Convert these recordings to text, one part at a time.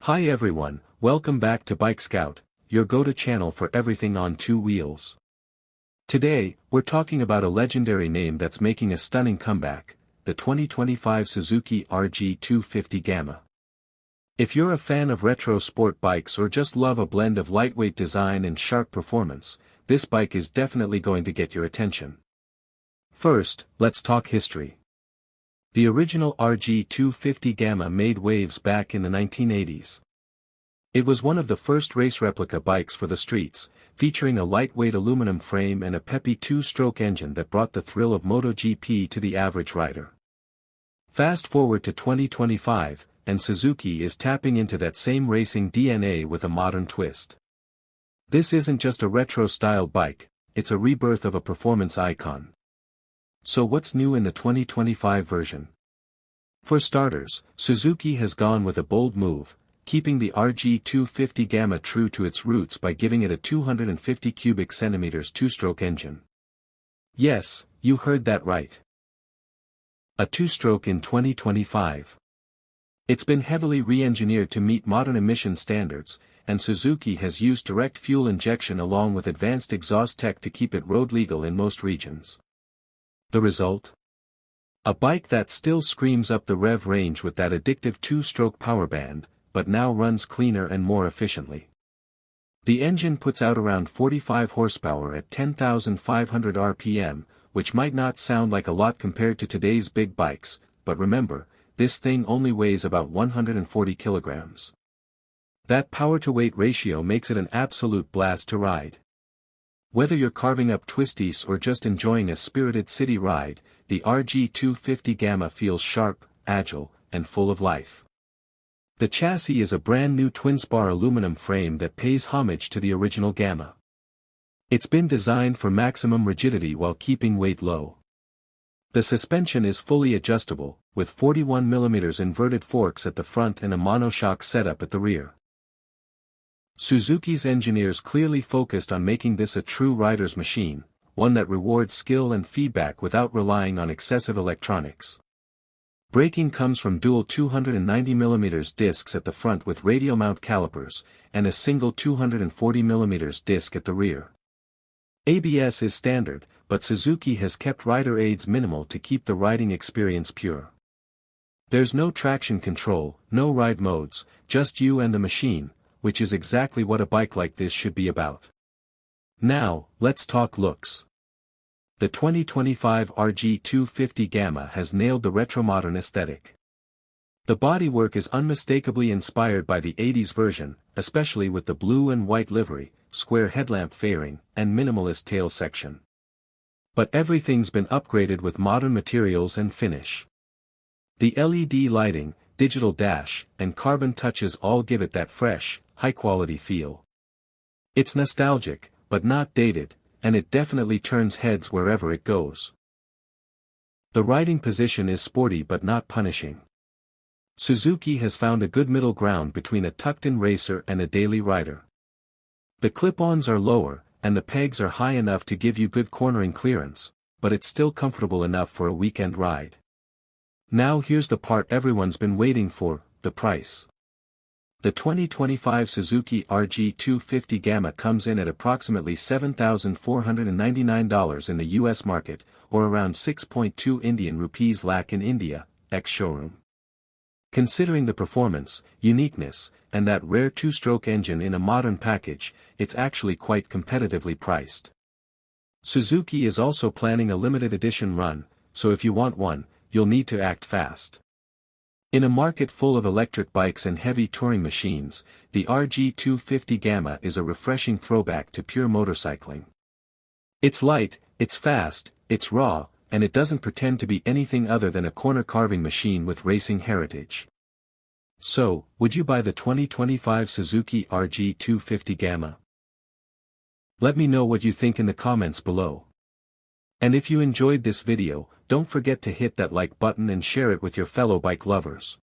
Hi everyone, welcome back to Bike Scout, your go-to channel for everything on two wheels. Today, we're talking about a legendary name that's making a stunning comeback, the 2025 Suzuki RG250 Gamma. If you're a fan of retro sport bikes or just love a blend of lightweight design and sharp performance, this bike is definitely going to get your attention. First, let's talk history. The original RG250 Gamma made waves back in the 1980s. It was one of the first race replica bikes for the streets, featuring a lightweight aluminum frame and a peppy two-stroke engine that brought the thrill of MotoGP to the average rider. Fast forward to 2025, and Suzuki is tapping into that same racing DNA with a modern twist. This isn't just a retro-style bike, it's a rebirth of a performance icon. So what's new in the 2025 version? For starters, Suzuki has gone with a bold move, keeping the RG250 Gamma true to its roots by giving it a 250 cubic centimeters two-stroke engine. Yes, you heard that right. A two-stroke in 2025. It's been heavily re-engineered to meet modern emission standards, and Suzuki has used direct fuel injection along with advanced exhaust tech to keep it road legal in most regions. The result? A bike that still screams up the rev range with that addictive two-stroke power band, but now runs cleaner and more efficiently. The engine puts out around 45 horsepower at 10,500 RPM, which might not sound like a lot compared to today's big bikes, but remember, this thing only weighs about 140 kilograms. That power-to-weight ratio makes it an absolute blast to ride. Whether you're carving up twisties or just enjoying a spirited city ride, the RG250 Gamma feels sharp, agile, and full of life. The chassis is a brand new twin-spar aluminum frame that pays homage to the original Gamma. It's been designed for maximum rigidity while keeping weight low. The suspension is fully adjustable, with 41mm inverted forks at the front and a monoshock setup at the rear. Suzuki's engineers clearly focused on making this a true rider's machine, one that rewards skill and feedback without relying on excessive electronics. Braking comes from dual 290mm discs at the front with radial mount calipers, and a single 240mm disc at the rear. ABS is standard, but Suzuki has kept rider aids minimal to keep the riding experience pure. There's no traction control, no ride modes, just you and the machine, which is exactly what a bike like this should be about. Now, let's talk looks. The 2025 RG250 Gamma has nailed the retro-modern aesthetic. The bodywork is unmistakably inspired by the 80s version, especially with the blue and white livery, square headlamp fairing, and minimalist tail section. But everything's been upgraded with modern materials and finish. The LED lighting, digital dash, and carbon touches all give it that fresh, high-quality feel. It's nostalgic, but not dated, and it definitely turns heads wherever it goes. The riding position is sporty but not punishing. Suzuki has found a good middle ground between a tucked-in racer and a daily rider. The clip-ons are lower, and the pegs are high enough to give you good cornering clearance, but it's still comfortable enough for a weekend ride. Now here's the part everyone's been waiting for, the price. The 2025 Suzuki RG250 Gamma comes in at approximately $7,499 in the US market, or around 6.2 Indian rupees lakh in India, ex-showroom. Considering the performance, uniqueness, and that rare two-stroke engine in a modern package, it's actually quite competitively priced. Suzuki is also planning a limited edition run, so if you want one, you'll need to act fast. In a market full of electric bikes and heavy touring machines, the RG250 Gamma is a refreshing throwback to pure motorcycling. It's light, it's fast, it's raw, and it doesn't pretend to be anything other than a corner-carving machine with racing heritage. So, would you buy the 2025 Suzuki RG250 Gamma? Let me know what you think in the comments below. And if you enjoyed this video, don't forget to hit that like button and share it with your fellow bike lovers.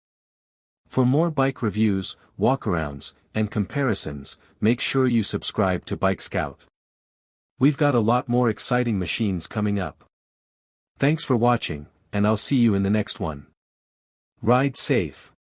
For more bike reviews, walkarounds, and comparisons, make sure you subscribe to Bike Scout. We've got a lot more exciting machines coming up. Thanks for watching, and I'll see you in the next one. Ride safe.